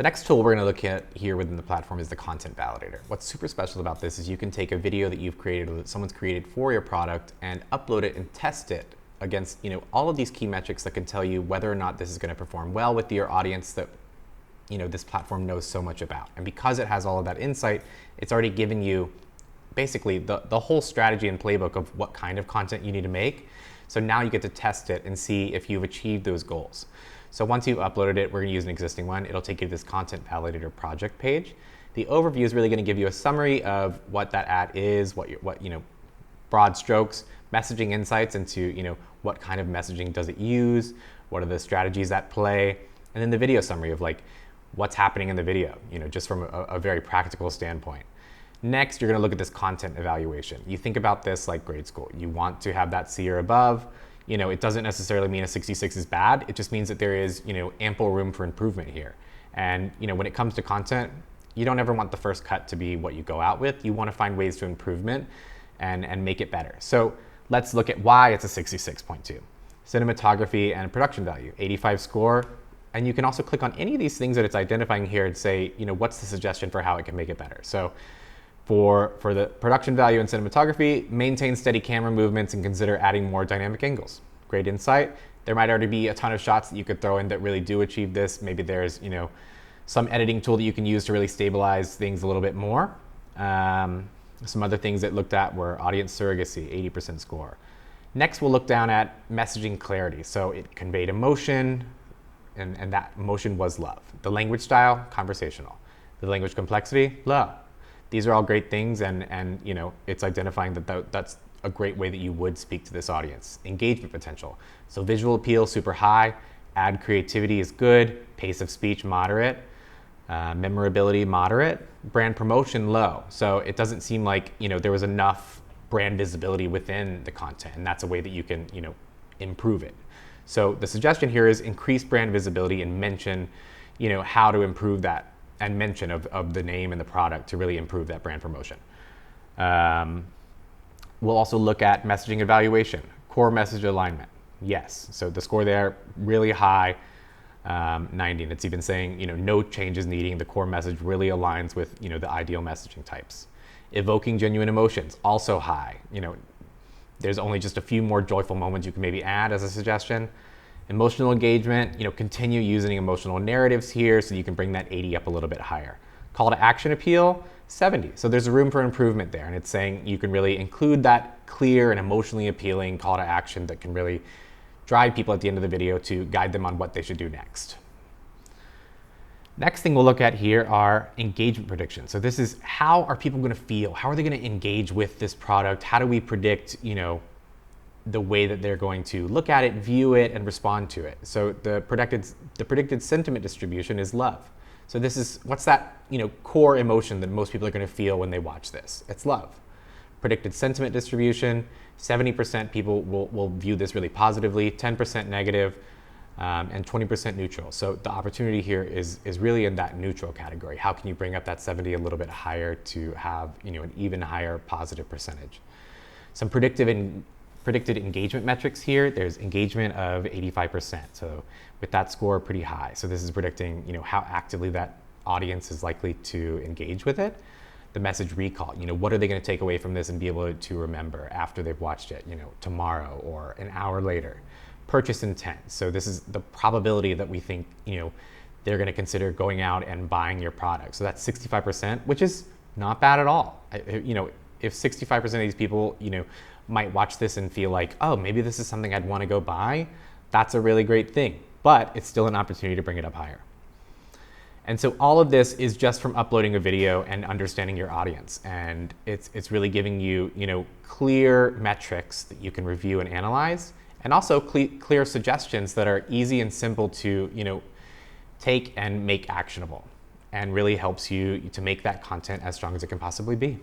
The next tool we're going to look at here within the platform is the Content Validator. What's super special about this is you can take a video that you've created or that someone's created for your product and upload it and test it against all of these key metrics that can tell you whether or not this is going to perform well with your audience that this platform knows so much about. And because it has all of that insight, it's already given you basically the whole strategy and playbook of what kind of content you need to make. So now you get to test it and see if you've achieved those goals. So once you've uploaded it, we're going to use an existing one. It'll take you to this Content Validator project page. The overview is really going to give you a summary of what that ad is, what broad strokes, messaging insights into what kind of messaging does it use, what are the strategies at play, and then the video summary of what's happening in the video, just from a very practical standpoint. Next, you're going to look at this content evaluation. You think about this like grade school. You want to have that C or above. It doesn't necessarily mean a 66 is bad. It just means that there is, ample room for improvement here. And, when it comes to content, you don't ever want the first cut to be what you go out with. You want to find ways to improvement and make it better. So let's look at why it's a 66.2. Cinematography and production value, 85 score. And you can also click on any of these things that it's identifying here and say, what's the suggestion for how it can make it better? So for the production value and cinematography, maintain steady camera movements and consider adding more dynamic angles. Great insight. There might already be a ton of shots that you could throw in that really do achieve this. Maybe there's, some editing tool that you can use to really stabilize things a little bit more. Some other things that looked at were audience surrogacy, 80% score. Next, we'll look down at messaging clarity. So it conveyed emotion, and that emotion was love. The language style, conversational. The language complexity, low. These are all great things, and it's identifying that's a great way that you would speak to this audience. Engagement potential. So visual appeal, super high. Ad creativity is good. Pace of speech, moderate. Memorability, moderate. Brand promotion, low. So it doesn't seem like there was enough brand visibility within the content, and that's a way that you can improve it. So the suggestion here is increase brand visibility and mention how to improve that, and mention of the name and the product to really improve that brand promotion. We'll also look at messaging evaluation, core message alignment. Yes, so the score there, really high, 90. And it's even saying, no changes needing. The core message really aligns with, the ideal messaging types. Evoking genuine emotions, also high. There's only just a few more joyful moments you can maybe add as a suggestion. Emotional engagement, continue using emotional narratives here so you can bring that 80 up a little bit higher. Call to action appeal, 70. So there's room for improvement there. And it's saying you can really include that clear and emotionally appealing call to action that can really drive people at the end of the video to guide them on what they should do next. Next thing we'll look at here are engagement predictions. So this is how are people going to feel? How are they going to engage with this product? How do we predict, the way that they're going to look at it, view it, and respond to it? So the predicted sentiment distribution is love. So this is, what's that core emotion that most people are going to feel when they watch this? It's love. Predicted sentiment distribution, 70% people will view this really positively, 10% negative, and 20% neutral. So the opportunity here is really in that neutral category. How can you bring up that 70 a little bit higher to have an even higher positive percentage? Some predicted engagement metrics here. There's engagement of 85%. So with that score, pretty high. So this is predicting how actively that audience is likely to engage with it. The message recall, what are they going to take away from this and be able to remember after they've watched it, tomorrow or an hour later. Purchase intent. So this is the probability that we think, they're going to consider going out and buying your product. So that's 65%, which is not bad at all. If 65% of these people, might watch this and feel like, oh, maybe this is something I'd want to go buy, that's a really great thing. But it's still an opportunity to bring it up higher. And so all of this is just from uploading a video and understanding your audience. And it's really giving you, clear metrics that you can review and analyze, and also clear suggestions that are easy and simple to, take and make actionable, and really helps you to make that content as strong as it can possibly be.